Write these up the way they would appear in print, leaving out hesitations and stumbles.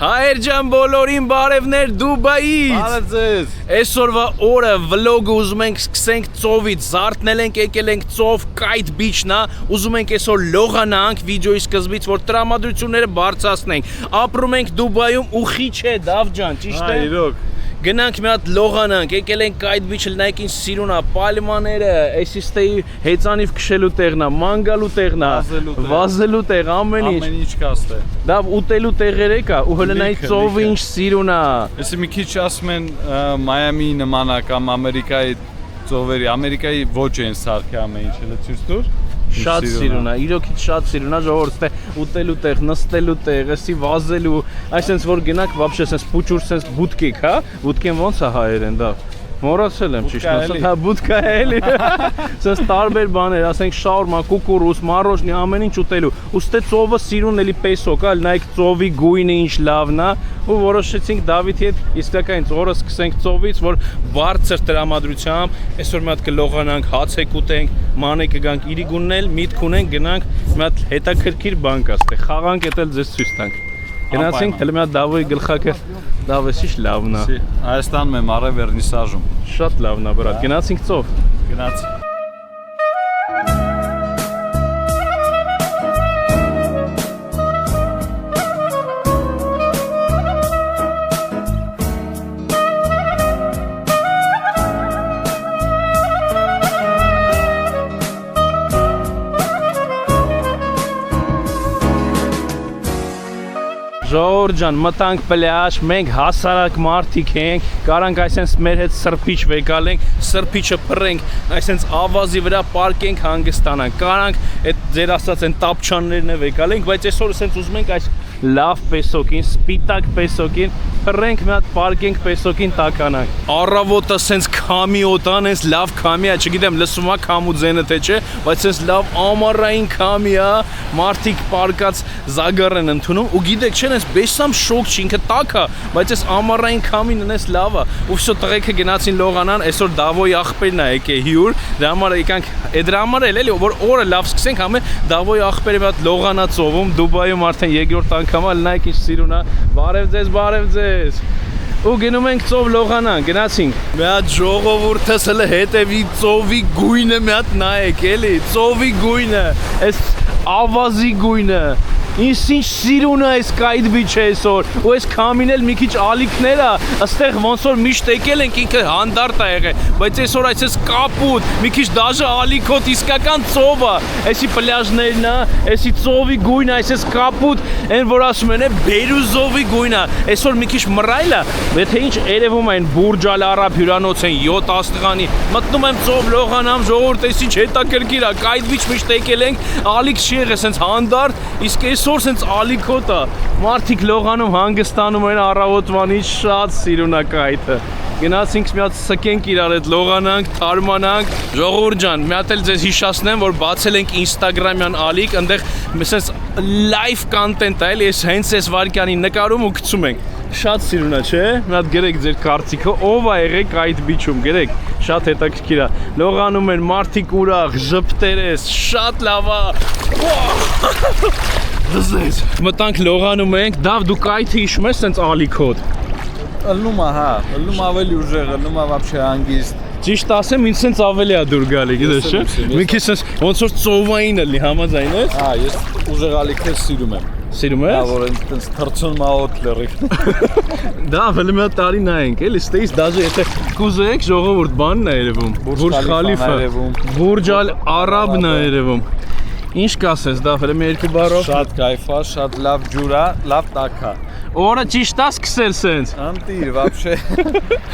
Հայեր ջան բոլորին բարևներ Դուբայից։ Բարև ձեզ։ Այսօրվա օրը վլոգը ուզում ենք սկսենք ծովից, զարթնել ենք, եկել ենք ծով Kite Beach-նա, ուզում ենք այսօր լողանանք վիդեոյի սկզբից, որ տրամադրությունները բարձրացնենք։ Ապրում ենք Դուբայում ու խիչ է, Դավ ջան, ճիշտ է։ Իրոք։ Գնանք մի հատ լողանանք, եկել ենք Kite Beach-ը, նայեք ինչ սիրուն է, պալմաները, այսիստեի հեծանիվ քշելու տեղն է, մանգալու տեղն է, վազելու տեղ, ամեն ինչ։ Ամեն ինչ կաստ է։ Դավ ուտելու տեղեր եկա ու հələ նայ ծովը ինչ սիրուն է։ Այսի մի քիչ ասում են Մայամի նման է կամ Ամերիկայի ծովերի, Ամերիկայի ոչ են սարքի ամեն ինչ, հələ ցույց տուր։ Շատ սիրուն է, իրոքից շատ սիրուն է, ժողովուրդ, ուտելու տեղ, նստելու տեղ, էսի վազելու, այսինքն որ գնաք вообще sense փուճուր sense բուտկիկ, հա? Բուտկեն ոնց է հայերեն դա։ Մոռացել եմ ճիշտ ասած, հա բուտկա էլի։ Sense տարբեր բաներ, ասենք շաուրմա, կուկուրուս, մարոժնի, ամեն ինչ ուտելու։ Ուստե ծովը սիրուն էլի պեսոկ, այլ նայեք ծովի գույնը ինչ լավն է, ու որոշեցինք Դավիթի հետ իսկական ծորը սկսենք ծովից, որ բարձր տրամադրությամբ այսօր մի հատ կլողանանք, հաց կուտենք, մանե կգանք իրիգուննել, միտք ունենք, գնանք մի հատ հետաքրքիր բան կա, ստե խաղանք էտել ձեզ ցույց տանք։ Գնացինք, հələ մի հատ Դավոյի գլխակը, Դավեսիշ լավն է։ Հայաստանում եմ առե վերնիսաժում։ Շատ լավն է, բրատ։ Գնացինք ծով։ Գնացինք։ Ժողովուրդ ջան, մտանք պլյաժ, մենք հասարակ մարդիկ ենք, կարանք այսենց մեր հետ սրբիչ վեկալենք, սրբիչը փռենք, այսենց ավազի վրա պարկենք հանգստանանք, կարանք այդ ձեր ասած են տապչաններն է վեկալենք, բայց այսօր այսենց ուզում ենք այս լավ պեսոկին, սպիտակ պեսոկին, փռենք մի հատ պարկենք պեսոկին տականանք։ Առավոտը սենց քամի օտան, այս լավ քամի է, չգիտեմ լսում է քամու ձենը թե չէ, բայց սենց լավ ամառային քամի է, մարդիկ պարկած զագար են ընդունում ու գիտեք չեն այս բեսամ շոկ չի, ինքը տաք է, բայց այս ամառային քամին ունես լավ է, ու վсё տղեկը գնացին լողանան, այսօր Դավոյի աղբերն է եկե հյուր, դրա համար եկանք, դրա համար էլի որ օրը լավ սկսենք, համե Դավոյի աղբերը մի հատ լողանա ծովում, Դուբայում արդեն երկրորդ անգամ է, նայեք ինչ սիրուն է, բարև ձեզ։ Ու գնում ենք ծով լողանան, գնացինք։ Մի հատ ժողովուրդս հələ հետևի ծովի գույնը մի հատ նայեք, էլի, ծովի գույնը, այս ավազի գույնը։ Ինչ սիրուն է այս Kite Beach-ը այսօր, ու այս քամին էլ մի քիչ ալիքներ է, այստեղ ոնց որ միշտ եկել ենք ինքը հանդարտ է եղել, բայց այսօր այսպես կապուտ, մի քիչ դաժե ալիքոտ իսկական ծով է, այսի պլյաժներն է, այսի ծովի գույնը, այսպես կապուտ, այն որ ասում են Բերուզովի գույնը, այսօր մի քիչ մռայլ է, եթե ինչ երևում այն Բուրջ Ալ Արաբ հյուրանոց են 7 աստղանի, մտնում եմ ծով լողանամ, ժողովուրդ այս ինչ հետաքրքիր է, Kite Beach միշտ եկել ենք, ալիք չի եղել, սենց հանդարտ, իսկ այսօր սենց ալիքոտ է, մարդիկ լողանում հանգստանում են առավոտվանից, շատ սիրուն է Kite-ը։ Գնացինք մի հատ սկենք իրար հետ լողանանք, թարմանանք, ժողովուրդ ջան, մի հատ էլ ձեզ հիշացնեմ, որ բացել ենք Instagram-յան ալիք, այնտեղ սենց live content է, էլի ես հենց այս վարքյանին նկարում ու գցում ենք։ Շատ սիրուն է, չէ՞։ Մի հատ գրեք ձեր կարծիքը, ով է եղել Kite Beach-ում, գրեք, շատ հետաքրքիր է։ Լողանում են մարդիկ ուրախ, ժպտերես, շատ լավ է։ Դզես։ Մտանք լողանում ենք, Դավ դու Kite-ը հիշում ես սենց ալիքոտ։ Ըլնում է, հա, ըլնում ավելի ուժեղ, ըլնում է вообще հանգիստ։ Ճիշտ ասեմ, ինձ սենց ավելի է դուր գալի, գիտես չէ։ Մի քիչ սենց ոնց որ ծովային էլի, համաձայն ես։ Հա, ես ուժեղ ալիքներ սիրում եմ։ Սիրում ես։ Հա, որ այնտենց թռցնում է օդ լրիվ։ Դա հələ մի հատ տարի նայենք, էլի, ստեից դաժե եթե կուզեք ժողովուրդ բանն է երևում։ Բուրջ Խալիֆա, Բուրջ Ալ Արաբն է երևում։ Ինչ կասես, դա հələ մի երկու բառով։ Շատ կայֆ է, շատ լավ ջուր է, լավ տաք է։ Օրը ճիշտ է սկսել սենց։ Անտիր, вообще։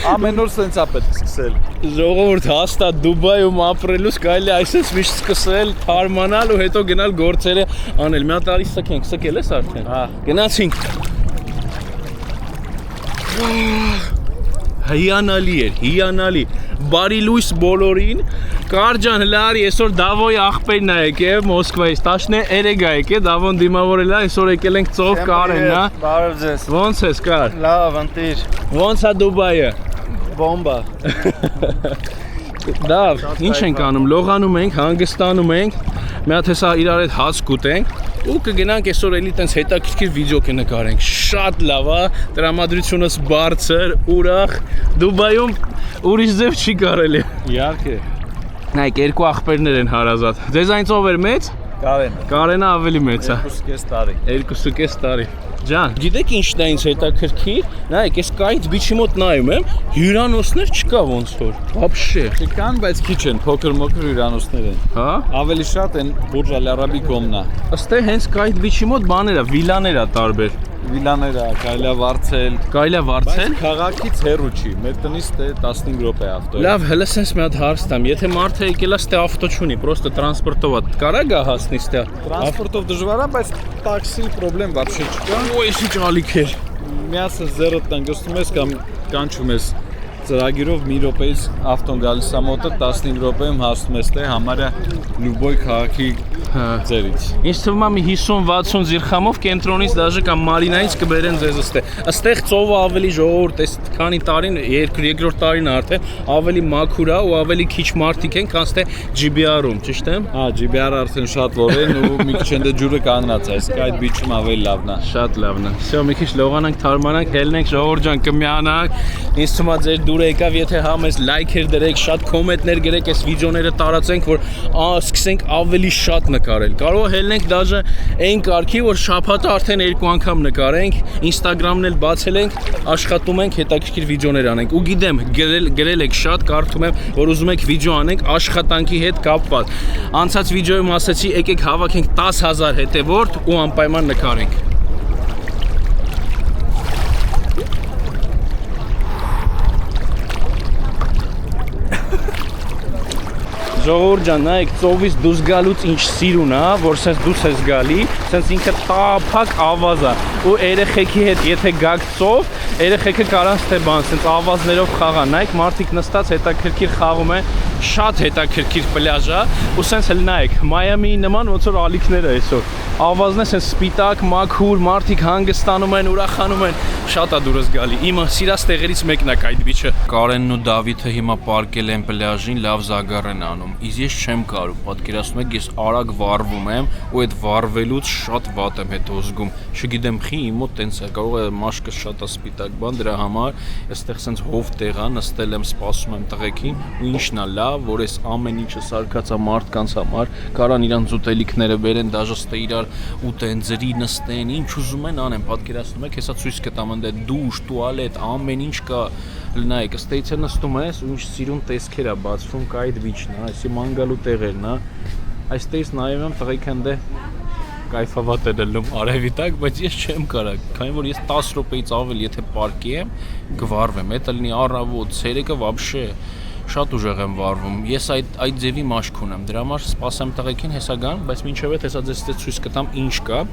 Ամեն օր սենց է պետք սկսել։ Ժողովուրդ հաստատ Դուբայում ապրելուց կարելի է այսպես միշտ սկսել, թարմանալ ու հետո գնալ գործերը անել։ Մի հատ արի սկենք, սկել ես արդեն։ Հա։ Գնացինք։ Հիանալի էր, հիանալի։ Բարի լույս բոլորին։ Կարջան հլարի, այսօր Դավոյի աղբերն է եկել Մոսկվայից, 13 է եկել, Դավոն դիմավորել է, այսօր եկել ենք ծով Կարենն է։ Բարև ձեզ։ Ոնց ես Կար։ Լավ, ընտիր։ Ոնց է Դուբայը։ Բոմբա։ Դավ, ինչ ենք անում, լողանում ենք, հանգստանում ենք, մի հատ հեսա իրար հետ հաց կուտենք, ու կգնանք այսօր էլի տենց հետաքրքիր վիդեո կնկարենք։ Շատ լավ է, տրամադրությունս բարձր, ուրախ։ Դուբայում ուրիշ ձև չի կարելի։ Իհարկե։ Նայեք, երկու աղբերներ են հարազատ։ Ձեզ այն ծով էր մեծ։ Կարենը ավելի մեծ է։ 2.5 տարի։ 2.5 տարի։ Ջան, գիտեք ինչն է ինձ հետաքրքիր։ Նայեք, այս կայից բիչի մոտ նայում եմ, հյուրանոցներ չկա ոնց որ։ Вообще։ Կան, բայց քիչ են, փոքր հյուրանոցներ են։ Հա։ Ավելի շատ են Բուրջ Ալ Արաբի կողմնա։ Ըստ է հենց կայից բիչի մոտ բաներ է, վիլաներ է տարբեր։ Վիլաներ է, կարելի է վարձել։ Կարելի է վարձել։ Բայց քաղաքից հեռու չի։ Մեր տնից 15 րոպե ավտո։ Լավ, հələ sense մի հատ հարց տամ։ Եթե մարդը եկել է ստե ավտո չունի, պրոստը տրանսպորտով է, կարա գա հասնի ստե։ Տրանսպորտով դժվար է, բայց տաքսի խնդրեմ вообще չկա։ Ու էսի ճալիք էր։ Միասը 0 տնգստում ես կամ կանչում ես ծրագիրով մի րոպեից ավտոն գալիս է մոտը 15 րոպեում հասնում ես թե համարյա լյուբոյ քաղաքի ձերից։ Ինչ թվում է մի 50-60 զիրխամով կենտրոնից դաժե կամ մարինայից կբերեն ձեզ ստե։ Աստեղ ծովը ավելի ժողովուրդ, այս քանի տարին, երկրորդ տարին արդեն ավելի մաքուր է ու ավելի քիչ մարդիկ են, քան ստե GBR-ում, ճիշտ եմ։ Հա, GBR-ը արդեն շատ որ են ու մի քիչ ընդ ջուրը կանգնած է, իսկ այդ բիչում ավելի լավն է։ Շատ լավն է։ Всё, մի քիչ լողանանք, թարմանանք, հելնենք, ժողովուրդ ջան, կմիանանք։ Ինձ թվում է ձեր դուրը եկավ, եթե համես լայքեր դրեք, շատ կոմենտներ գրեք, այս վիդեոները տարածենք, որ սկսենք ավելի շատ նկարել։ Կարող է հելնենք դաժե այն կարգի, որ շաբաթը արդեն 2 անգամ նկարենք, Instagram-ն էլ բացել ենք, աշխատում ենք հետաքրքիր վիդեոներ անենք։ Ու գիտեմ, գրել եք շատ, կարդում եմ, որ ուզում եք վիդեո անենք աշխատանքի հետ կապված։ Անցած վիդեոյում ասացի, եկեք հավաքենք 10,000 հետևորդ ու անպայման նկարենք։ Ժողովուրդ ջան, նայեք, ծովից դուրս գալուց ինչ սիրուն է, որ sense դուրս ես գալի, sense ինքը տափակ ավազ է։ Ու երեխեքի հետ եթե գաք ծով, երեխեքը կարան ստե բան, sense ավազներով խաղան։ Նայեք, մարդիկ նստած հետաքրքիր խաղում են, շատ հետաքրքիր պլաժ է, ու sense էլ նայեք, Մայամիի նման ոնց որ ալիքներ է այսօր։ Ավազն է sense սպիտակ, մաքուր, մարդիկ հանգստանում են, ուրախանում են, շատ է դուրս գալի։ Իմը սիրած տեղերից մեկն է այդ բիչը։ Կարենն ու Դավիթը հիմա պարկել են պլաժին, լավ զագար են անում։ Իսկ ես չեմ կարող, պատկերացնում եք, ես արագ վառվում եմ ու այդ վառվելուց շատ վատ եմ հետո զգում։ Չգիտեմ խի, իմ մոտ տենց է, կարող է մաշկը շատ է սպիտակ բան, դրա համար այստեղ sense հով տեղ է, նստել եմ, սպասում եմ տղեկին ու ինչն է լավ, որ այս ամեն ինչը սարկած է մարդկանց համար, կարան իրանց ուտելիքները բերեն, դաժե ստե իրար ուտեն, ձրի նստեն, ինչ ուզում են անեն, պատկերացնում եք, հեսա ցույց կտամ ընդ դուշ, տուալետ, ամեն ինչ կա։ Նայեք, ըստեից է նստում ես ու ինչ սիրուն տեսքեր է բացվում, կա այդ վիճն է, այսի մանգալու տեղերն է։ Այստեղից նայում եմ տղեկ հանդե կայֆավատ է դնում արևի տակ, բայց ես չեմ կարող, քանի որ ես 10 րոպեից ավել եթե պարկեմ, կվառվեմ, դա լինի առավոտ, ցերեկը вообще շատ ուժեղ եմ վառվում։ Ես այդ ձևի մաշկ ունեմ, դրա համար սպասեմ տղեկին հեսա գան, բայց մինչև այդ հեսա ձեզ ցույց կտամ ինչ կա։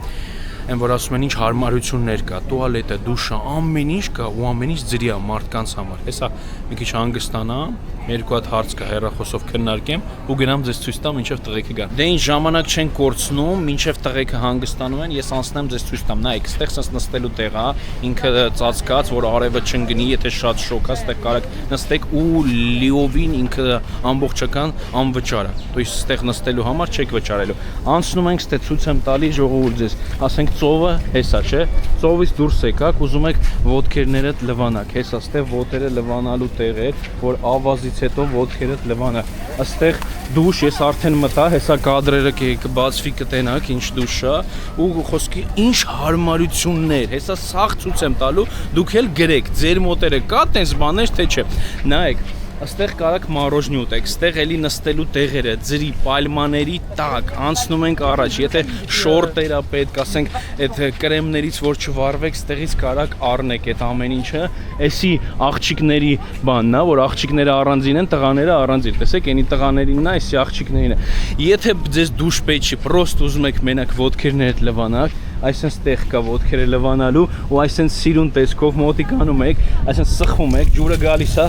Այն որ ասում են ինչ հարմարություններ կա, տուալետը, դուշը, ամեն ինչ կա ու ամեն ինչ ձրի է մարդկանց համար։ Հեսա մի քիչ հանգստանամ, երկու հատ հարց կա հեռախոսով քննարկեմ ու գնամ ձեզ ցույց տամ ինչև տղեկը գան։ Դե ինչ ժամանակ չեն կորցնում, մինչև տղեկը հանգստանում են, ես անցնեմ ձեզ ցույց տամ։ Նայեք, ստեղ sense նստելու տեղ է, ինքը ծածկած, որ արևը չընկնի, եթե շատ շոկ է, ստեղ կարաք նստեք ու լիովին ինքը ամբողջական անվճար է։ То есть ստեղ նստելու համար չեք վճարելու։ Անցնում ենք, ստե ցույց եմ տալի ժողովուրդ ձեզ։ Ասենք ծովը հեսա, չէ՞։ Ծովից դուրս եկաք, ուզում եք ոտքերներդ լվանաք, հեսա ստե ոտերը լվանալու տեղեր, որ ավազից հետո ոտքերդ լվանա։ Այստեղ դուշ ես արդեն մտա, հեսա կադրերը կբացվի կտենաք, ինչ դուշ է, ու խոսքի ինչ հարմարություններ, հեսա սաղ ցույց եմ տալու, դուք էլ գրեք, ձեր մոտերը կա տենց բաներ թե չէ։ Նայեք, այստեղ կարաք մարոժնի ուտեք, այստեղ էլի նստելու տեղերը, ձրի, պալմաների տակ, անցնում ենք առաջ, եթե շորտեր է պետք, ասենք, այդ կրեմներից որ չվառվեք, այստեղից կարաք առնեք այդ ամեն ինչը, էսի աղջիկների բանն է, որ աղջիկները առանձին են, տղաները առանձին, տեսեք, այնի տղաներինն է, էսի աղջիկներին է։ Եթե ձեզ դուշ պետք չի, պրոստ ուզում եք մենակ ոտքերներդ լվանաք, այսպես տեղ կա ոտքերը լվանալու ու այսպես սիրուն տեսքով մոտիկանում եք, այսպես սխվում եք, ջուրը գալիս է,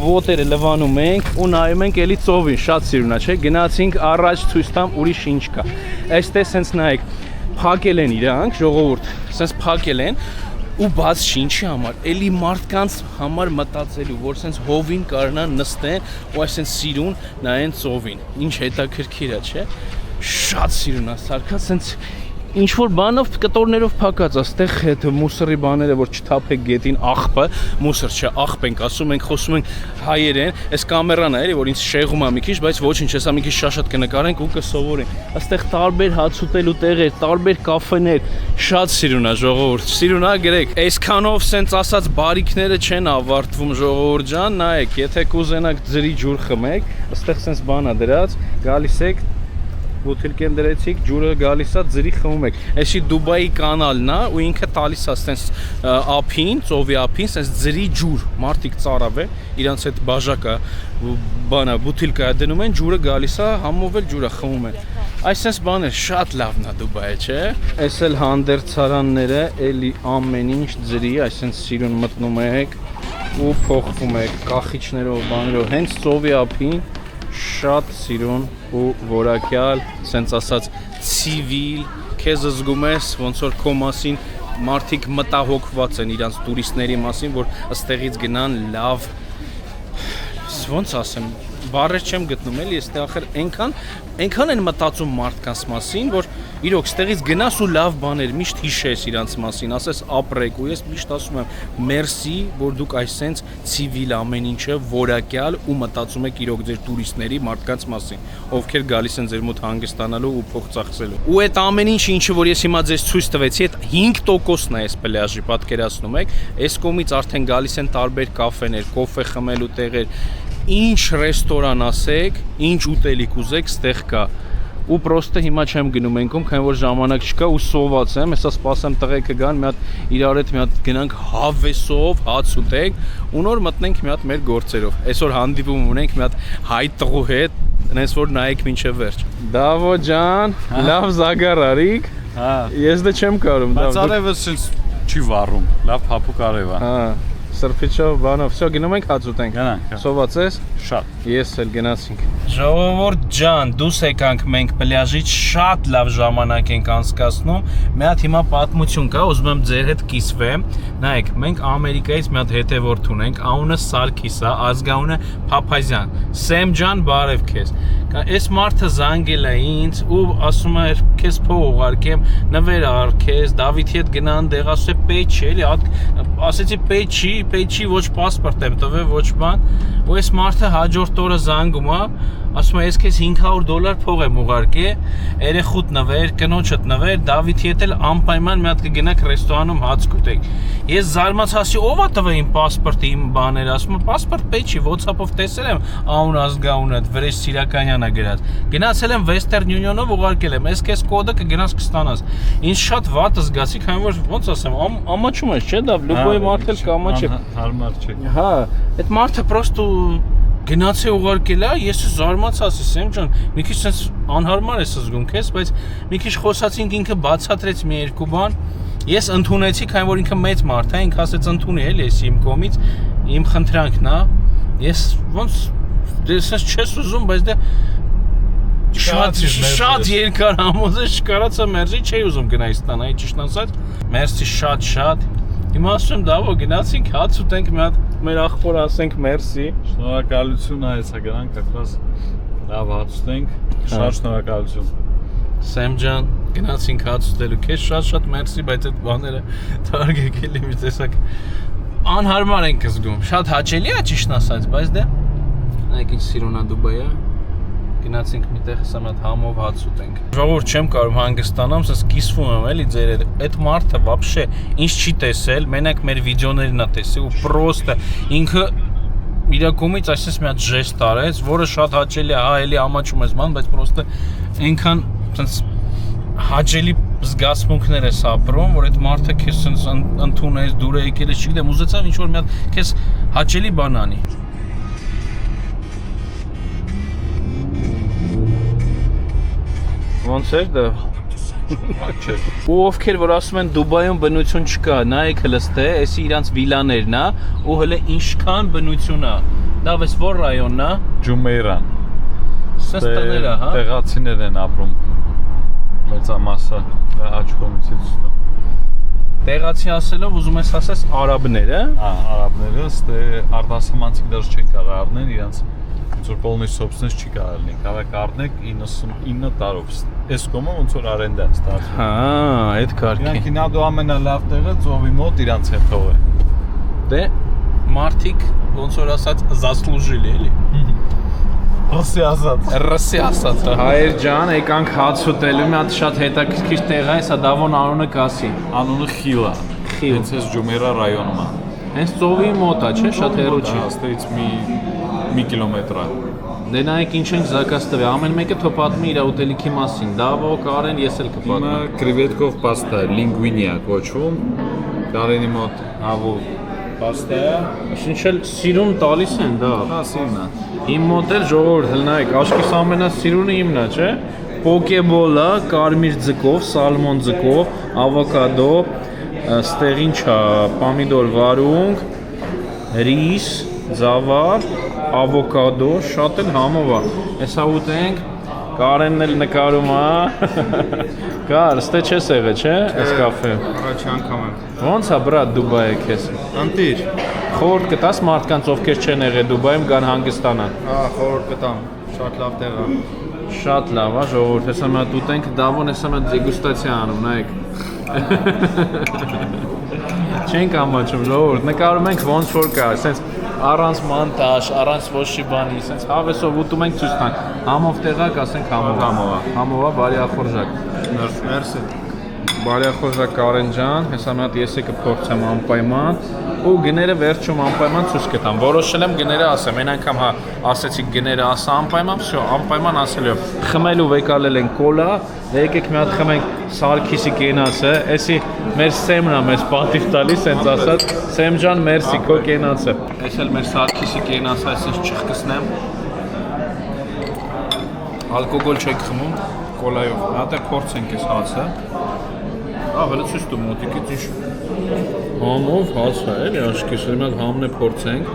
ոտերը լվանում ենք ու նայում ենք էլի ծովին, շատ սիրուն է, չէ՞։ Գնացինք առաջ ցույց տամ ուրիշ ինչ կա։ Այստեղ sense նայեք, փակել են իրանք, ժողովուրդ, sense փակել են ու բաց չի ինչի համար, էլի մարդկանց համար մտածելու, որ sense հովին կարողանան նստեն ու այսպես սիրուն նայեն ծովին։ Ինչ հետաքրքիր է, չէ՞։ Շատ սիրուն է, սարքած sense ինչ որ բանով կտորներով փակած, այստեղ այդ մուսորի բաները, որ չթափեք գետին, աղբը, մուսոր չէ, աղբ ենք ասում, մենք խոսում ենք հայերեն, այս կամերան է, էլի, որ ինձ շեղում է մի քիչ, բայց ոչինչ, հեսա մի քիչ շատ կնկարենք ու կսովորենք։ Այստեղ տարբեր հաց ուտելու տեղեր, տարբեր կաֆեներ, շատ սիրուն է ժողովուրդ, սիրուն է գրեք։ Այսքանով սենց ասած բարիքները չեն ավարտվում ժողովուրդ ջան, նայեք, եթե կուզենաք ձրի ջուր խմեք, այստեղ սենց բան է դրած, գալիս եք բուտիլկեն դրեցիք, ջուրը գալիս է, ձրի խմում եք։ Էսի Դուբայի կանալն է ու ինքը տալիս է սենց ափին, ծովի ափին, սենց ձրի ջուր, մարդիկ ծարավ է, իրանց այդ բաժակը բանա բուտիլկա դնում են, ջուրը գալիս է, համով էլ ջուրը խմում են։ Այս սենց բաներ շատ լավն է Դուբայը, չէ՞։ Այս էլ հանդերձարանները, էլի ամեն ինչ ձրի, այսպես սիրուն մտնում եք ու փոխվում եք կախիչներով, բաներով, հենց ծովի ափին շատ սիրուն ու որակյալ, սենց ասած ցիվիլ, քեզ զգում ես ոնց որ քո մասին մարդիկ մտահոգված են իրանց տուրիստների մասին, որ ըստեղից գնան լավ, ոնց ասեմ, բառեր չեմ գտնում էլի, այստեղ ախր այնքան են մտածում մարդկանց մասին, որ իրոք ստեղից գնաս ու լավ բաներ միշտ հիշես իրանց մասին, ասես ապրեք ու ես միշտ ասում եմ մերսի, որ դուք այսենց ցիվիլ ամեն ինչը որակյալ ու մտածում եք իրոք ձեր տուրիստների մարդկանց մասին, ովքեր գալիս են ձեր մոտ հանգստանալու ու փող ծախսելու։ Ու այդ ամեն ինչը որ ես հիմա ձեզ ցույց տվեցի, այդ 5%-ն է այս պլեաժի, պատկերացնում եք, այս կողմից արդեն գալիս են տարբեր կաֆեներ, կոֆե խմելու տեղեր, ինչ ռեստորան ասեք, ինչ ուտելիք ուզեք, ստեղ կա։ Ու պրոստը հիմա չեմ գնում ենքում, քանի որ ժամանակ չկա ու սոված եմ, հեսա սպասեմ տղեկը գան, մի հատ իրար հետ մի հատ գնանք հավեսով հաց ուտենք ու նոր մտնենք մի հատ մեր գործերով։ Այսօր հանդիպում ունենք մի հատ հայ տղու հետ, այնպես որ նայեք մինչև վերջ։ Դավո ջան, լավ զագար արիք։ Հա։ Ես դե չեմ կարում, բայց արևը սենց չի վառում, լավ փափուկ արև է։ Հա, սրբիչով բանով, всё գնում ենք հաց ուտենք։ Գնանք։ Սոված ես։ Շատ։ Ես էլ գնացինք։ Ժողովուրդ ջան, դուս եկանք մենք պլեաժից շատ լավ ժամանակ ենք անցկացնում։ Մի հատ հիմա պատմություն կա, ուզում եմ ձեր հետ կիսվեմ։ Նայեք, մենք Ամերիկայից մի հատ հետևորդ ունենք, անունը Սարգիս է, ազգանունը Փափազյան։ Սեմ ջան, բարև քեզ։ Այս մարդը զանգել է ինձ ու ասում է քեզ փող ուղարկեմ, նվեր արքես, Դավիթի հետ գնան դեղ, ասում է պետք չի, էլի, ասեցի պետք չի, ոչ պասպորտ եմ տվել, ոչ բան։ Ու այս մարդը հաջորդ օրը զանգում է, ասում է ես քեզ $500 փող եմ ուղարկե, երեխուդ նվեր, կնոջդ նվեր, Դավիթի հետ էլ անպայման մի հատ կգնաք ռեստորանում հաց կուտեք։ Ես զարմացա, ով է տվել իմ պասպորտը, իմ բաները, ասում է պասպորտ պետք չի, WhatsApp-ով տեսել եմ անուն ազգանունը, Վրեժ Սիրականյանը գրած։ Գնացել եմ Western Union-ով ուղարկել եմ, ես քեզ կոդը կգնաս կստանաս։ Ինձ շատ վատ զգացի, քանի որ ոնց ասեմ, ամաչում ես, չէ՞ դա, լուբոյ մարդ էլ կամաչի։ Հարմար չէ։ Հա, այդ մարդը պրոստո գնացի ուղարկել է, ես զարմացած եմ, Սեմ ջան, մի քիչ sense անհարմար ես զգում քեզ, բայց մի քիչ խոսացինք, ինքը բացատրեց մի երկու բան։ Ես ընդունեցի, քանի որ ինքը մեծ մարդ է, ինքը ասեց ընդունի էլի, էս իմ կողմից, իմ խնդրանքն է։ Ես ոնց դեսես չես ուզում, բայց դա շատ երկար համոզես չկարացա մերժի, չէի ուզում գնայ ստանայի, ճիշտ ասած։ Մերսի շատ։ Հիմա ասում դավո գնացինք հաց ուտենք մի հատ մեր ախպոր ասենք մերսի։ Շնորհակալություն այցա գրանք, ակրած լավ հաց ուտենք, շատ շնորհակալություն։ Սեմ ջան, գնացինք հաց ուտելու, քեզ շատ մերսի, բայց այդ բաները թարգեք էլի մի տեսակ անհարմար ենք զգում։ Շատ հաճելի է ճիշտ ասած, բայց դե նայեք ինչ սիրուն է Դուբայը։ Գնացինք միտեղ հեսա մի հատ համով հաց ուտենք։ Ժողովուրդ չեմ կարող հանգստանամ, սա կիսվում եմ էլի ձեր հետ։ Այդ մարդը вообще ինչ չի տեսել, մենակ մեր վիդեոներն է տեսել ու պրոստը ինքը իր կողմից այսպես մի հատ ժեստ արեց, որը շատ հաճելի է, հա էլի ամաչում ես ման, բայց պրոստը այնքան sense հաճելի զգացմունքներ ես ապրում, որ այդ մարդը քեզ sense ընդունես, դուր է եկել, չգիտեմ, ուզեցավ ինչ որ մի հատ քեզ հաճելի բան անի։ Ոնց էր դա։ Ու ովքեր որ ասում են Դուբայում բնություն չկա, նայեք հլստե, էսի իրանց վիլաներն է, ու հələ ինչքան բնություն է։ Դա վես որ ռայոնն է։ Ջումեյրան։ Սենց տները, հա։ Տեղացիներ են ապրում։ Մեծամասը աչքոմից է։ Տեղացի ասելով ուզում ես ասես արաբները։ Հա, արաբները, ստե արտասահմանցիք դեռ չեն կարող առնել իրանց ոնց որ полный собственность չի կարելի լինի։ Կարող եք առնեք 99 տարով։ Այս կոմը ոնց որ արենդա է ստացվում։ Հա, այդ կարգի։ Իրանք ինադու ամենալավ տեղը ծովի մոտ իրանց են թողել։ Դե մարդիկ ոնց որ ասած заслужили, էլի։ Ռուսի ասած։ Ռուսի ասած։ Հայեր ջան, եկանք հաց ուտելու, մի հատ շատ հետաքրքիր տեղ է, սա Դավոն անունը կասի։ Անունը Խիլա։ Խիլ։ Հենց այս Ջումերա ռայոնում է։ Հենց ծովի մոտ է, չէ՞, շատ հեռու չի։ Աստեղից մի կիլոմետր է։ Դե նայեք ինչ ենք զակաց տվել, ամեն մեկը թո պատմի իր ուտելիքի մասին։ Դավո, Կարեն, ես էլ Իմը կպատմեմ։ կրևետկով պաստա է, լինգվինիա կոչվում։ Կարենի մոտ հավով պաստա է։ Ինչ էլ սիրուն տալիս են դա։ Հա, սիրն է։ Իմ մոտ էլ ժողովուրդ, հլնայեք, աշկիս ամենասիրունը իմն է, չէ՞։ Պոկեբոլա, կարմիր ձկով, սալմոն ձկով, ավոկադո, ստեղ ինչ է, պամիդոր վարունգ, ռիս, զավար, ավոկադո, շատ էլ համով է։ Հեսա ուտենք, Կարենն էլ նկարում է։ Կար, ստե չես եղել, չէ՞, այս կաֆե։ Առաջ անգամ եմ։ Ոնց է բրատ Դուբայը քեզ։ Ընտիր։ Խորհուրդ կտաս մարդկանց, ովքեր չեն եղել Դուբայում, գան հանգստանան։ Հա, խորհուրդ կտամ։ Շատ լավ տեղ է։ Շատ լավ, հա, ժողովուրդ, հեսա մի հատ ուտենք, Դավոն հեսա մի հատ դեգուստացիա անում, նայեք։ Չենք ամաչում, ժողովուրդ, նկարում ենք ոնց որ կա, ասենց առանց մանտաժ, առանց ոչ մի բանի, ասենց հավեսով ուտում ենք ցույց տանք։ Համով տեղակ, ասենք համով։ Համովա, բարի ախորժակ։ Մերսի։ Բարի ախորժակ Կարեն ջան, հեսա մի հատ ես կփորձեմ անպայման ու գները վերջում անպայման ցույց կտամ։ Որոշել եմ գները ասեմ, այն անգամ հա ասեցի գները ասա անպայման, всё, անպայման ասել եմ։ Խմելու վեկալել են կոլա, եկեք մի հատ խմենք Սարգիսի կենացը, էսի մեր Սեմն է մեզ պատիվ տալիս, հենց ասած, Սեմ ջան, մերսի քո կենացը։ Էս էլ մեր Սարգիսի կենացը, այսինքն չխկսնեմ։ Ալկոգոլ չեք խմում, կոլայով։ Հատե փորձենք այս հացը։ Ահա ցույց տու մոտիկից ինչ համով հաց է, էլի աշկես, մի հատ համն է փորձենք։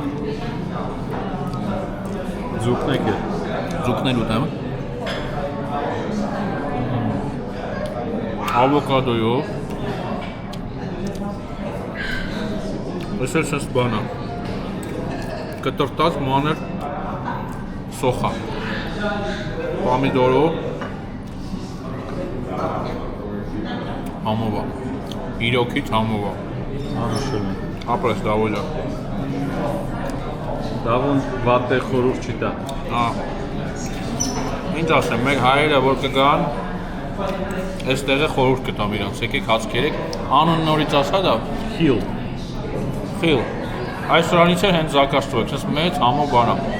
Ձուկնեք է։ Ձուկներ ուտեմ։ Ավոկադոյով։ Այս էլ սենց բան է։ Կտրտած մանր սոխա։ Պամիդորով։ Համովա։ Իրոքից համովա։ Անշուշտ։ Ապրես Դավոյա։ Դավոն վատե խորուրդ չի տա։ Հա։ Ինչ ասեմ, մեկ հայերը որ կգան, այս տեղը խորհուրդ կտամ իրանց, եկեք հաց կերեք, անուն նորից ասա դա։ Խիլ։ Խիլ։ Այս սրանից էլ հենց զակաշտվեք, sense մեծ համով բան է։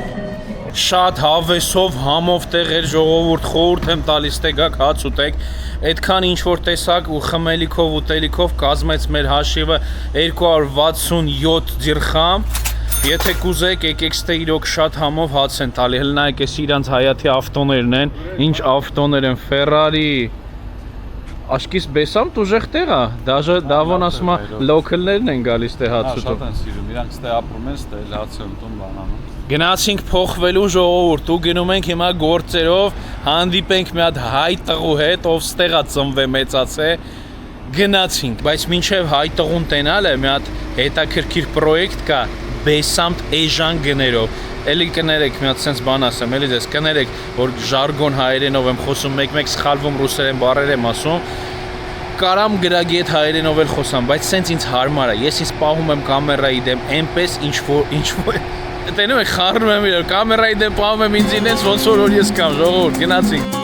Շատ հավեսով համով տեղեր ժողովուրդ խորհուրդ եմ տալիս թե գաք հաց ուտեք, այդքան ինչ որ տեսակ ու խմելիքով ուտելիքով կազմեց մեր հաշիվը 267 դիրխամ։ Եթե կուզեք, եկեք ստե իրոք շատ համով հաց են տալի, հլնայեք էս իրանց հայաթի ավտոներն են, ինչ ավտոներ են, Ferrari, աշկիս բեսամ տուժեղ տեղ է, դաժե Դավոն ասում է լոքալներն են գալիս տե հաց ուտում։ Շատ են սիրում, իրանք ստե ապրում են, ստե հաց են ուտում բանանում։ Գնացինք փոխվելու ժողովուրդ ու գնում ենք հիմա գործերով, հանդիպենք մի հատ հայ տղու հետ, ով ստեղա ծնվե մեծացե, գնացինք, բայց մինչև հայ տղուն տենալը մի հատ հետաքրքիր պրոյեկտ կա, Բեսամտ էժան գներով, էլի կներեք մի հատ սենց բան ասեմ, էլի դες կներեք, որ ժարգոն հայերենով եմ խոսում, մեկ-մեկ սխալվում ռուսերեն բառեր եմ ասում, կարամ գրագի հետ հայերենով էլ խոսամ, բայց սենց ինձ հարմար է, ես ինձ պահում եմ կամերայի դեմ, այնպես ինչ-որ Տենում եք խառնում եմ իրար, կամերայի դեմ պահում եմ ինձ ինենց ոնց որ ես կամ ժողովուրդ, գնացինք։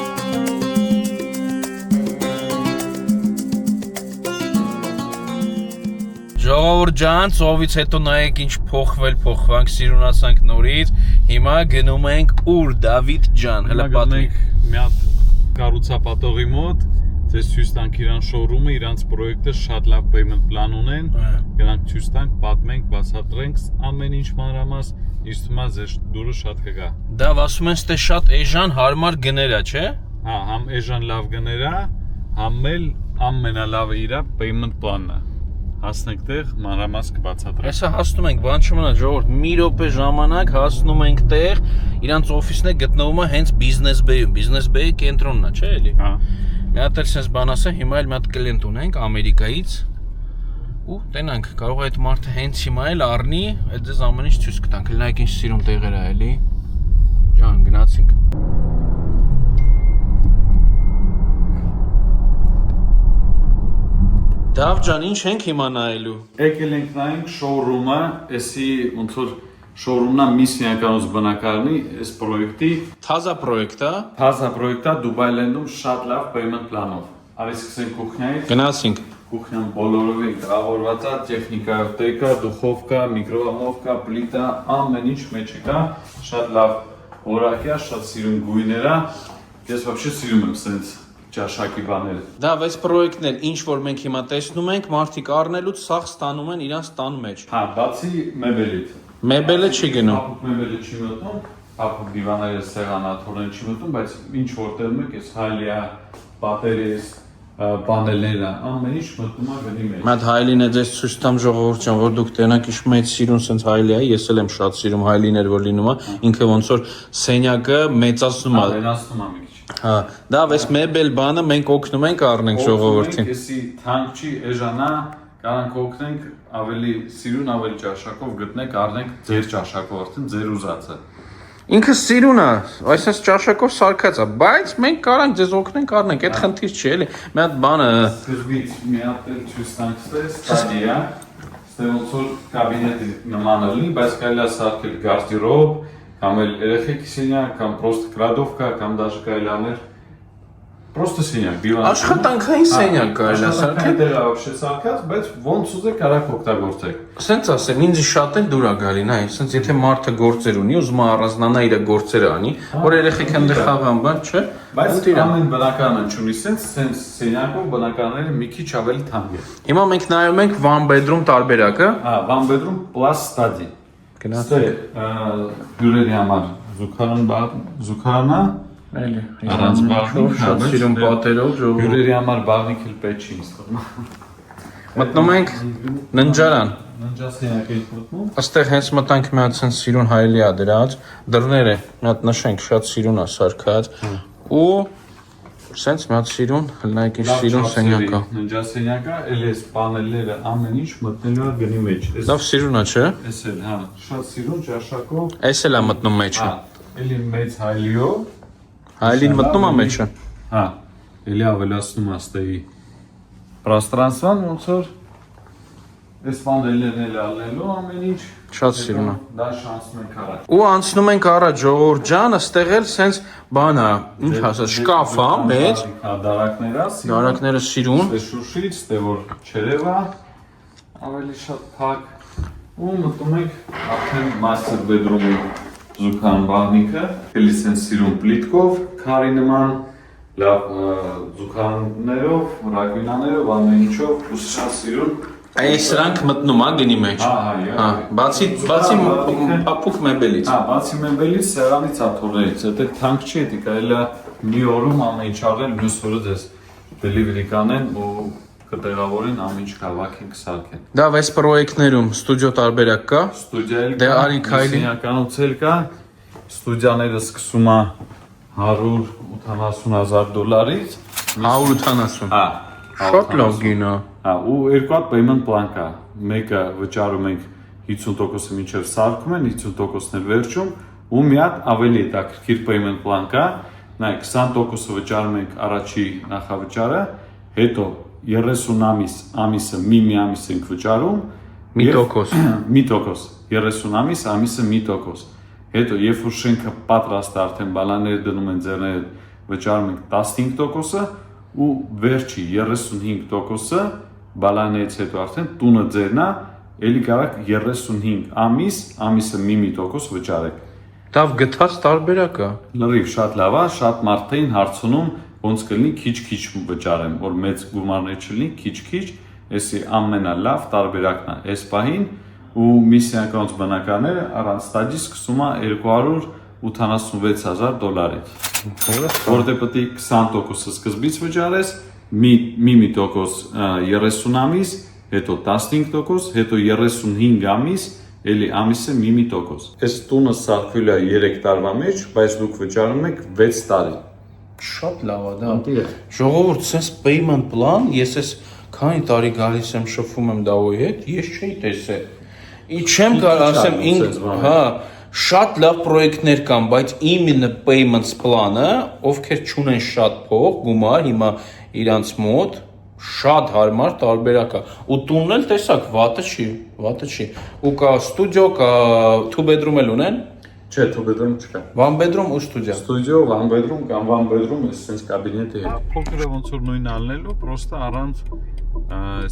Ժողովուրդ ջան, ծովից հետո նայեք ինչ փոխվանք, սիրունացանք նորից, հիմա գնում ենք ուր, Դավիթ ջան, հլը պատմենք։ Մի հատ կառուցապատողի մոտ, ձեզ ցույց տանք իրան շոուրումը, իրանց պրոյեկտը շատ լավ payment plan ունեն, գնանք ցույց տանք, պատմենք, բացատրենք ամեն ինչ մանրամաս, իսկ հիմա ձեզ դուրը շատ կգա։ Դա ասում են ստե շատ էժան հարմար գներ է, չէ։ Հա, համ էժան լավ գներա, համ էլ ամենալավը իրա payment plan-ն է։ Հասնենք տեղ, մանրամաս կբացատրենք։ Հեսա հասնում ենք, բան չմնա ժողովուրդ, մի րոպե ժամանակ հասնում ենք տեղ, իրանց օֆիսն է գտնվում է հենց Business Bay-ում, Business Bay-ի կենտրոնն է, չէ՞ էլի։ Հա։ Մի հատ էլ sense բան ասեմ, հիմա էլ մի հատ կլիենտ ունենք Ամերիկայից։ Ու տենանք, կարող է այդ մարդը հենց հիմա էլ առնի, այդ ձեզ ամեն ինչ ցույց կտանք։ Լայք ինչ սիրուն տեղեր է էլի։ Ջան, գնացինք։ Դավ ջան, ինչ ենք հիմա նայելու։ Եկել ենք նայենք շոուրումը, էսի ոնց որ շոուրումնա միսիանականոց բնակարանի այս պրոյեկտի Թազա պրոյեկտ է։ Թազա պրոյեկտա Դուբայլենդում շատ լավ payment պլանով։ Արի սկսենք կուխնյայից։ Գնացինք։ Կուխնյան բոլորովին գրավորված է, տեխնիկայով տեկա, դուխովկա, միկրովավովկա, պլիտա, ամեն ինչ մեջը կա, շատ լավ որակյա, շատ սիրուն գույներ է։ Ես вообще սիրում եմ սենց ճաշակի բաները։ Դա այս պրոյեկտն էլ ինչ որ մենք հիմա տեսնում ենք, մարդիկ առնելուց սաղ ստանում են իրանց տան մեջ։ Հա, բացի մեբելից։ Մեբելը չի գնում։ Հապուկ մեբելը չի մտնում, հապուկ դիվանները, սեղանաթոռները չի մտնում, բայց ինչ որտեղ մեկ էս հալիա, պատերես, պանելները, ամեն ինչ մտնում է գնի մեջ։ Մատ հայլին է ձեզ ցույց տամ ժողովուրդ ջան, որ դուք տենակ իշ մեծ սիրուն սենց հայլի է, ես էլ եմ շատ սիրում հայլիներ որ լինում է, ինքը ոնց որ սենյակը մեծացնում է։ Վերացնում է մի քիչ։ Հա, դա այս մեբել բանը մենք օգնում ենք առնենք ժողովրդին։ Էսի թանկ չի, էժանա, կարանք օգնենք ավելի սիրուն, ավելի ճաշակով գտնենք, առնենք ձեր ճաշակով, արդեն ձեր ուզածը։ Ինքը սիրուն է, այսպես ճաշակով սարքած է, բայց մենք կարանք ձեզ օգնենք առնենք, այդ խնդիր չի էլի։ Մի հատ բանը Սկզբից մի հատ էլ ցույց տանք ստես, ստադիա, ստե ոնց որ կաբինետի նման լինի, բայց կարելի է սարքել գարդիրոբ, կամ էլ երեխեքի սենյակ, կամ պրոստը կլադովկա, կամ դաժե կարելի աներ պրոստը սենյակ, դիվան։ աշխատանքային սենյակ կարելի է սարքել։ Դեռ вообще սարքած, բայց ոնց ուզեք կարաք օգտագործեք։ Սենց ասեմ, ինձ շատ էլ դուր է գալի, նայ, սենց եթե մարդը գործեր ունի, ուզում է առանձնանա իր գործերը անի, որ երեխեքը այնտեղ խաղան, բան չէ։ Բայց ամեն բնակարանը չունի սենց սենյակով բնակարանները մի քիչ ավելի թանկ է։ Հիմա մենք նայում ենք one bedroom տարբերակը։ Հա, one bedroom plus study։ Գնացեք։ Հյուրերի համար զուգարանա, Էլի, առանց բաղնիք, շատ սիրուն պատերով ժողովուրդ։ հյուրերի համար բաղնիք էլ պետք չի ինձ թվում։ Մտնում ենք ննջարան։ Ննջասենյակ է մտնում։ Այստեղ հենց մտանք մի հատ սենց սիրուն հայլի է դրած, դռները մի հատ նշենք, շատ սիրուն է սարքած ու սենց մի հատ սիրուն, հլնայք ինչ սիրուն սենյակ է։ Ննջասենյակը, էլ էս պանելները ամեն ինչ մտնելու է գնի մեջ։ Լավ սիրուն է, չէ։ Էս էլ, հա, շատ սիրուն ճաշակով։ Էս էլ է մտնում մեջը։ Էլի մեծ հայլիով։ Հայլին մտնում է մեջը։ Հա, էլի ավելացնում աստեի պրաստրանսվան ոնց որ այս պանելներն էլ ալնելու ամեն ինչ Շատ սիրուն է։ դա շանսում ենք առաջ։ Ու անցնում ենք առաջ ժողովուրդ ջան, ըստեղ էլ սենց բան է, ինչ ասած, շկաֆ է, մեծ, Հա, դարակները, դարակները սիրուն։ Դե շուշից, դե որ չերևա ավելի շատ փակ ու մտնում ենք արդեն master bedroom-ի զուգան բաղնիքը, էլի սենց սիրուն պլիտկով, քարի նման, լավ զուգաններով, ռակվինաներով, ամեն ինչով, ու շատ սիրուն։ Այս սրանք մտնում է գնի մեջ։ Հա, բացի փափուկ մեբելից։ Հա, բացի մեբելից, սեղանից, աթոռներից, դա թանկ չի, դա կարելի է մի օրում ամեն ինչ առնել, մյուս օրը դες delivery կանեն ու կտեղավորեն ամեն ինչ կավակեն կսարքեն։ Դա այս պրոյեկտներում ստուդիո տարբերակ կա։ Ստուդիա էլ Դե արի քայլի։ Սենյականոց էլ կա։ Ստուդիաները սկսում է $180,000-ից 180։ Հա, Շատ լավ գին է։ Հա, ու երկու հատ payment plan կա։ Մեկը վճարում ենք 50%-ը մինչև սարքում են, 50%-ն էլ վերջում, ու մի հատ ավելի հետաքրքիր payment plan կա։ Նայ 20%-ը վճարում ենք առաջի նախավճարը, հետո 30 ամիսը մի ամիս ենք վճարում, Մի տոկոս։ մի տոկոս, 30 ամիսը մի տոկոս։ Հետո երբ որ շենքը պատրաստ է արդեն բալաները դնում են ձեռները վճարում ենք 15%-ը ու վերջի 35%-ը բալաներից հետո արդեն տունը ձերն է, էլի կարաք 35 ամիսը մի տոկոս վճարեք։ Դավ գտած տարբերակ է։ Լրիվ շատ լավ է, շատ մարդերին հարցնում ոնց կլինի քիչ-քիչ վճարեմ, որ մեծ գումարներ չլինի, քիչ-քիչ, էսի ամենալավ տարբերակն է այս պահին ու միսիանականոց բնակարները առանց ստաջի սկսում է $286,000-ից։ Որտեղ պետք է 20%-ը սկզբից վճարես, մի տոկոս 30 ամիս, հետո 15%, հետո 35 ամիս, էլի ամիսը մի տոկոս։ Այս տունը սարքվել է 3 տարվա մեջ, բայց դուք վճարում եք 6 տարի։ Շատ լավ է դա։ Ժողովուրդ, sense payment plan, ես էս քանի տարի գալիս եմ շփվում եմ դավոյի հետ, ես չէի տեսել։ Ի չեմ գալ, ասեմ, հա, Շատ լավ պրոյեկտներ կան, բայց իմенно payments plane-ը, ովքեր չունեն շատ փող, գումար, հիմա իրանց մոտ շատ հարմար տարբերակ է։ Ու տունն էլ տեսակ, վատը չի։ Ու կա ստուդիո, կա two bedroom էլ ունեն։ Չէ, two bedroom չկա։ One bedroom ու ստուդիո։ Ստուդիո, one bedroom կամ one bedroom, այսպես կաբինետը է։ Փոքրը ոնց որ նույնն ալնելու, պրոստը առանց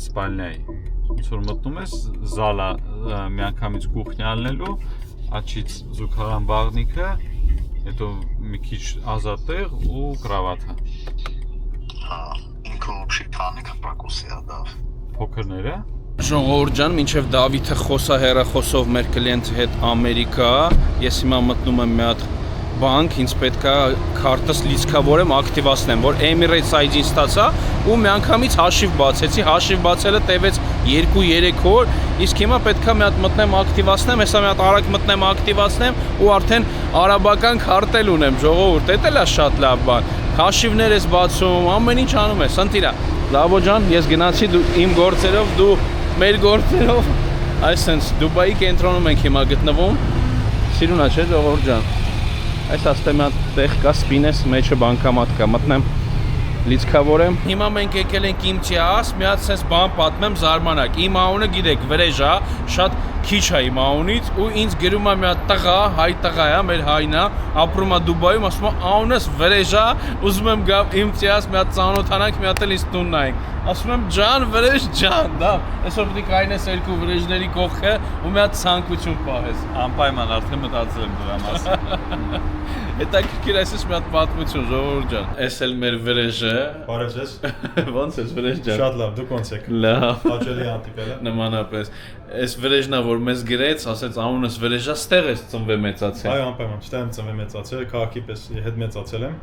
սպալնայի։ Ոնց որ մտնում ես զալա միանգամից կուխնյա ալնելու, աչից զուգարան բաղնիկը, հետո մի քիչ ազատ տեղ ու կրավաթը։ Հա, ինքը ոբշի քանի կապակուսի է դա։ Փոքրները։ Ժողովուրդ ջան, մինչև Դավիթը խոսա հեռախոսով մեր կլիենտի հետ Ամերիկա, ես հիմա մտնում եմ մի հատ բանկ, ինձ պետք է քարտս լիցքավորեմ, ակտիվացնեմ, որ Emirates ID-ն ստացա ու միանգամից հաշիվ բացեցի, հաշիվ բացելը տևեց 2-3 օր, իսկ հիմա պետք է մի հատ մտնեմ ակտիվացնեմ, հեսա մի հատ արագ մտնեմ ակտիվացնեմ ու արդեն արաբական քարտել ունեմ, ժողովուրդ, դա էլ է շատ լավ բան, հաշիվներ ես բացում, ամեն ինչ անում ես, ընտիրա, լավո ջան, ես գնացի իմ գործերով, դու մեր գործերով, այսենց Դուբայի կենտրոնում ենք հիմա գտնվում, սիրունա չէ ժողովուրդ ջան, այս աստեմ հատ տեղ կա սպինես մեջը բանկամատ կա, մտնեմ լիցքավորեմ։ Հիմա մենք եկել ենք իմ տիաս, մի հատ sense բան պատմեմ զարմանակ։ Իմ անունը գիտեք, Վրեժա, շատ քիչ է իմ անունից ու ինձ գրում է մի հատ տղա, հայ տղա է, մեր հայնա, ապրում է Դուբայում, ասում է անունս Վրեժա, ուզում եմ գամ իմ տիաս մի հատ ծանոթանանք, մի հատ էլ ինձ տուն նայենք։ Ասում եմ ջան, Վրեժ ջան, դա, այսօր պետք է կայնես երկու վրեժների կողքը ու մի հատ ցանկություն պահես։ Անպայման արդեն մտածել եմ դրա մասին։ Հետաքրքիր այսպես մի հատ պատմություն, ժողովուրդ ջան։ Էս էլ մեր Վրեժը։ Բարև ձեզ։ Ոնց ես Վրեժ ջան։ Շատ լավ, դուք ոնց եք։ Լավ։ Հաճելի հանդիպել է։ Նմանապես։ Այս Վրեժնա, որ մեզ գրեց, ասեց անունս Վրեժա, ստեղ ես ծնվել մեծացել։ Այո, անպայման, չտա եմ ծնվել մեծացել, քաղաքի պես հետ մեծացել եմ։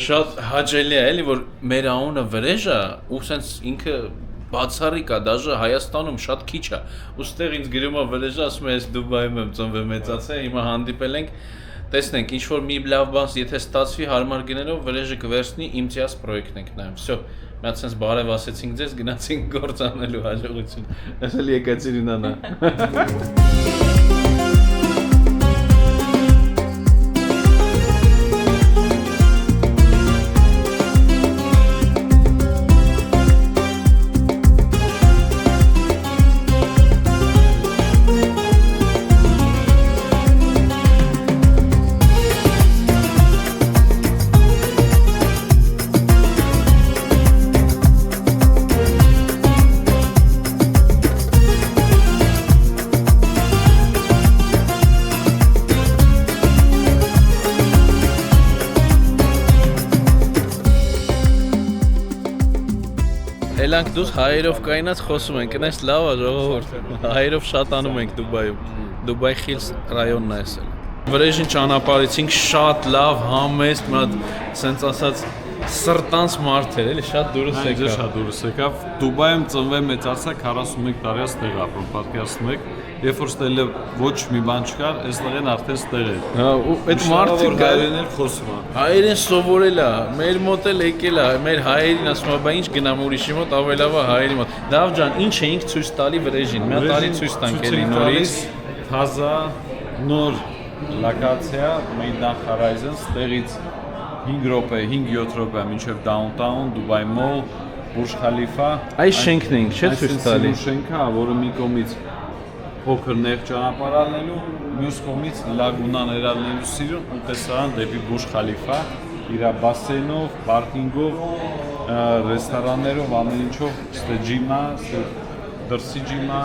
Շատ հաճելի է, էլի որ մեր անունը Վրեժ է, ու սենց ինքը բացառիկ է, դաժե Հայաստանում շատ քիչ է։ Ու ստեղ ինձ գրում է Վրեժը, ասում է ես Դուբայում եմ ծնվել մեծացել, հիմա հանդիպել ենք, տեսնենք, ինչ որ մի լավ բան, եթե ստացվի հարմար գնելով Վրեժը կվերցնի, իմ տիաս պրոյեկտն ենք նայում։ Всё, մի հատ սենց բարև ասեցինք ձեզ, գնացինք գործ անելու հաջողություն։ Ասել Եկատերինան է։ Էլանք դուս հայերով կայնած խոսում ենք, կնես լավ է ժողովուրդ, հայերով շատ անում ենք Դուբայում, Դուբայ Խիլս ռայոնն է էսել։ Վրեժին ճանապարհեցինք շատ լավ, համեստ, մի հատ սենց ասած սրտանց մարդ էր, էլի շատ դուրս եկավ։ Այո, շատ դուրս եկավ։ Դուբայում ծնվել մեծացա 41 տարի ստեղ ապրում, պատկերացնում եք։ Երբ որ ստելը ոչ մի բան չկար, այստեղեն արդեն ստեղ էր։ Հա, ու այդ մարդը հայերեն էլ խոսում է։ հայերեն սովորել է, մեր մոտ էլ եկել է, մեր հայերին ասում է, բա ինչ գնամ ուրիշի մոտ, ավելի լավ է հայերի մոտ։ Լավ ջան, ինչ էինք ցույց տալի Վրեժին։ Մի հատ տարի ցույց տանք էլի նորից։ Թազա նոր լոկացիա Մեյդան Խարայզեն, ստեղից 5 րոպե, 5-7 րոպե մինչև Downtown, Dubai Mall, Burj Khalifa։ Այս շենքն էինք, չէ՞ ցույց տալի։ Այս շենքն է, որը մի կողմից փոքր նեղ ճանապարհ ալնելու, մյուս կողմից լագունան երալնելու սիրուն ու տեսարան դեպի Burj Khalifa, իր բասեյնով, պարկինգով, ռեստորաններով, ամեն ինչով, ստե ջիմա, դրսի ջիմա,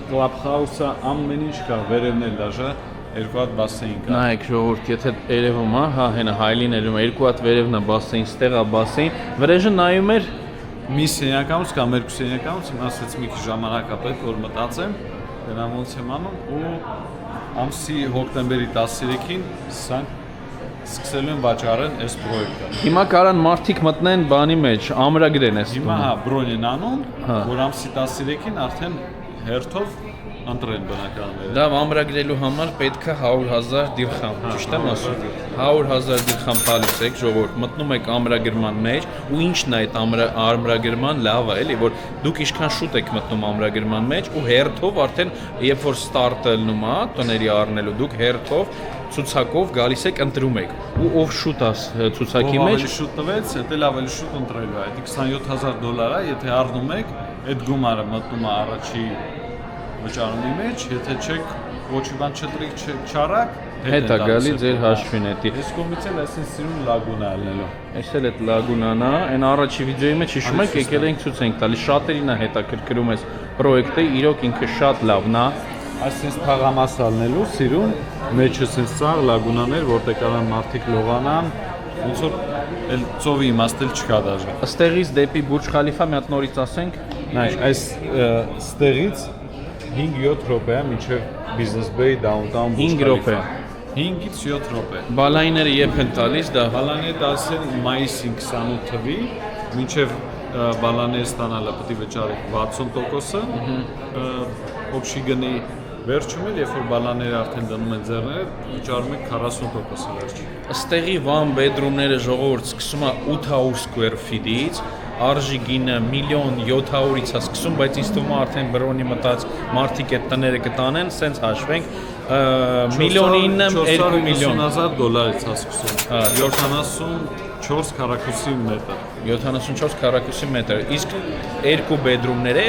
Clubhouse-ը, ամեն ինչ կա, վերևն էլ դաժե երկու հատ բասեյն կա։ Նայեք ժողովուրդ, եթե երևում է, հա, հենա հայլին երևում է, երկու հատ վերևն է բասեյն, ստեղ է բասեյն, Վրեժը նայում էր մի սենյակամուց կամ երկու սենյակամուց, իմ ասեց մի քիչ ժամանակ է պետք որ մտածեմ, դրանց ոնց եմ անում ու ամսի հոկտեմբերի 13-ին սրանք սկսելու են վաճառեն այս պրոյեկտը։ Հիմա կարան մարդիկ մտնեն բանի մեջ, ամրագրեն այս Հիմա հա բրոն են անում, Հա։ որ ամսի 13-ին արդեն հերթով ընտրեն բնականաբար։ Դա ամրագրելու համար պետք է 100,000 դիրխամ, ճիշտ եմ ասում։ 100,000 դիրխամ տալիս եք, ժողովուրդ, մտնում եք ամրագրման մեջ, ու ինչն է այդ ամրագրման լավը, էլի, որ դուք ինչքան շուտ եք մտնում ամրագրման մեջ, ու հերթով արդեն երբ որ ստարտը լնում է, տների առնելու, դուք հերթով ցուցակով գալիս եք ընտրում եք ու ով շուտ է ցուցակի մեջ ավելի շուտ տվեց, դա էլ ավելի շուտ ընտրելու է։ Դա $27,000 է, եթե առնում եք, այդ գումարը մտնում է առաջի վճարումի մեջ, եթե չեք ոչ մի բան չտրիք չարակ, հետ է գալի ձեր հաշվին էդի։ Այս կողմից էլ այսպես սիրուն լագունա ալնելու։ Այս էլ այդ լագունան է, այն առաջի վիդեոյի մեջ հիշում եք, եկել ենք ցույց ենք տալի, շատերին է հետաքրքրում այս պրոյեկտը, իրոք ինքը շատ լավն է։ Այսպես թաղամաս ալնելու, սիրուն, մեջը sense ծաղ լագունաներ, որտեղ կարան մարդիկ լողանան, ոնց որ էլ ծովի իմաստել չկա դաժե։ Աստեղից դեպի Բուրջ Խալիֆա մի հատ նորից ասենք։ Նայ, այս ստեղից 5-7 րոպե է մինչև Business Bay Downtown 5 րոպե։ 5-ից 7 րոպե։ Բալայները երբ են տալիս դա։ Բալաները դասել մայիսի 28 թվի, մինչև բալաները ստանալը պետք է վճարեք 60%-ը, օբշի գնի վերջում էլ, երբ որ բալաները արդեն դնում են ձեռները, վճարում եք 40%-ը վերջ։ Աստեղի one bedroom-ները ժողովուրդ սկսում է 800 square feet-ից, արժի գինը 1,700,000-ից է սկսում, բայց ինձ թվում է արդեն բրոնի մտած մարդիկ այդ տները կտանեն, սենց հաշվենք, 1,9 միլիոն $2 $50,000-ից է սկսում։ 74 քառակուսի մետր։ 74 քառակուսի մետր, իսկ երկու bedroom-ները,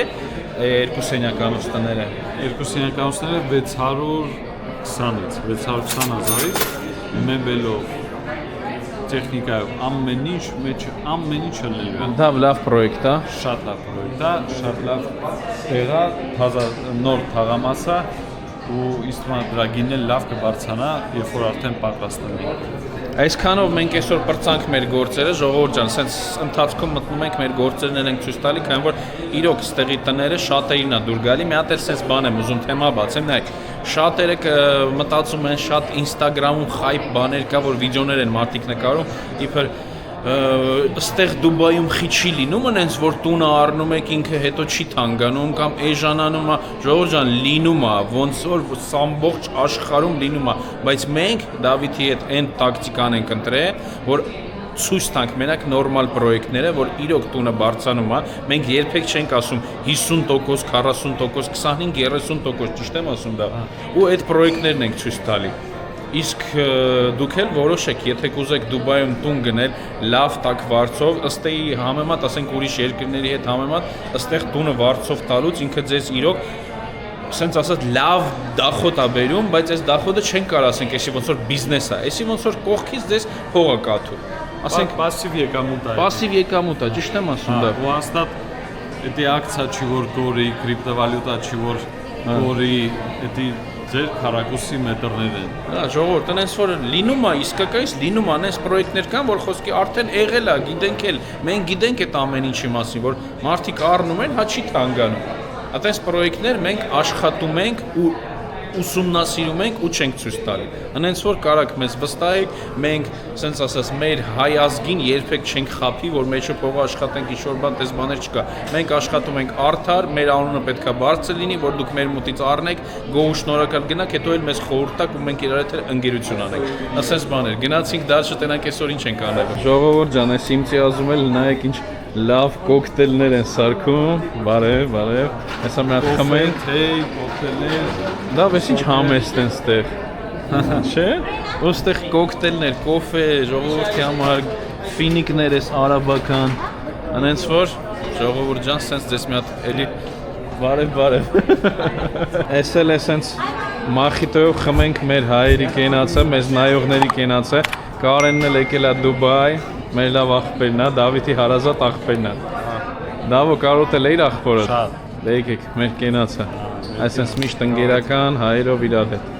երկու սենյականոց տները, Երկու սենյականոցները 620-ից, 620,000-ից մեբելով, տեխնիկայով, ամեն ինչ ելնելու է։ դա լավ պրոյեկտ է։ Շատ լավ պրոյեկտ է, շատ լավ տեղա, թազա նոր թաղամաս է ու իստման դրա գինը լավ կբարձանա, երբ որ արդեն պատրաստ լինի։ Այսքանով մենք այսօր պրծանք մեր գործերը, ժողովուրդ ջան, սենց ընթացքում մտնում ենք մեր գործերն ենք ցույց տալի, քանի որ իրոք ստեղի տները շատերին է դուր գալի, մի հատ էլ սենց բան եմ ուզում թեմա բացեմ, նայեք, շատերը մտածում են շատ Instagram-ում խայպ բաներ կա, որ վիդեոներ են մարդիկ նկարում, իբր ստեղ Դուբայում խի չի լինում, այնց որ տունը առնում եք ինքը հետո չի թանգանում կամ էժանանում է, ժողովուրդ ջան, լինում է, ոնց որ ամբողջ աշխարհում լինում է, բայց մենք Դավիթի հետ այն տակտիկան ենք ընտրել, որ ցույց տանք մենակ նորմալ պրոյեկտները, որ իրոք տունը բարձանում է, մենք երբեք չենք ասում 50%, 40%, 25-30%, ճիշտ եմ ասում դա, ու այդ պրոյեկտներն ենք ցույց տալի։ Իսկ դուք էլ որոշեք, եթե կուզեք Դուբայում տուն գնել լավ տակ վարձով, ըստեի համեմատ, ասենք ուրիշ երկրների հետ համեմատ, ըստեղ տունը վարձով տալուց ինքը ձեզ իրոք սենց ասած լավ դախոտ է բերում, բայց այս դախոտը չեն կարող ասենք, էսի ոնց որ բիզնես է, էսի ոնց որ կողքից ձեզ փող է կաթում։ Ասենք պասիվ եկամուտ է։ Պասիվ եկամուտ է, ճիշտ եմ ասում դա։ Ու հաստատ դա ակցիա չի որ գորի, կրիպտովալյուտա չի որ գորի, դա ձեր քառակուսի մետրներ են։ Հա, ժողովուրդ, այնպես որ լինում է իսկակայից լինում է այնպես պրոյեկտներ կան, որ խոսքի արդեն եղել է, գիտենք էլ, մենք գիտենք այդ ամեն ինչի մասին, որ մարդիկ առնում են, հա չի թանգանում։ Այդպես պրոյեկտներ մենք աշխատում ենք ու ուսումնասիրում ենք ու չենք ցույց տալի։ Այնպես որ կարաք մեզ վստահեք, մենք, ասենց ասած, մեր հայ ազգին երբեք չենք խափի, որ մեջը փողը աշխատենք ինչ-որ բան, դες բաներ չկա։ Մենք աշխատում ենք արդար, մեր անունը պետքա բարձր լինի, որ դուք մեր մոտից առնեք, գոհ շնորհակալ գնաք, հետո էլ մեզ խորհուրդ տաք ու մենք իրար հետ ընկերություն անենք։ Ասես բաներ, գնացինք դա շտենանք այսօր ինչ ենք անել։ Ժողովուրդ ջան, այս իմցի ասում էլ նայեք ինչ լավ կոկտեյլներ են սարքում, բարև, հեսա մի հատ խմենք, թեյ, կոկտեյլներ, դա պես ինչ համեստ են ստեղ, չէ, որ ստեղ կոկտեյլներ, կոֆե, ժողովորդի համար, ֆինիկներ ես արաբական, անենց որ, ժողովուրդ ջան, սենց ձեզ մի հատ էլի, բարև, ես էլ ես սենց մախիտոյով խմենք մեր հայերի կենացը, մեզ նայողների կենացը, Կարենն էլ եկել է Դուբայ, մեր լավ աղբերն է, Դավիթի հարազատ աղբերն է։ Դավո կարոտել է իր աղբորը։ Շատ։ Դե եկեք մեր կենացը։ Այսպես միշտ ընկերական հայերով իրար հետ։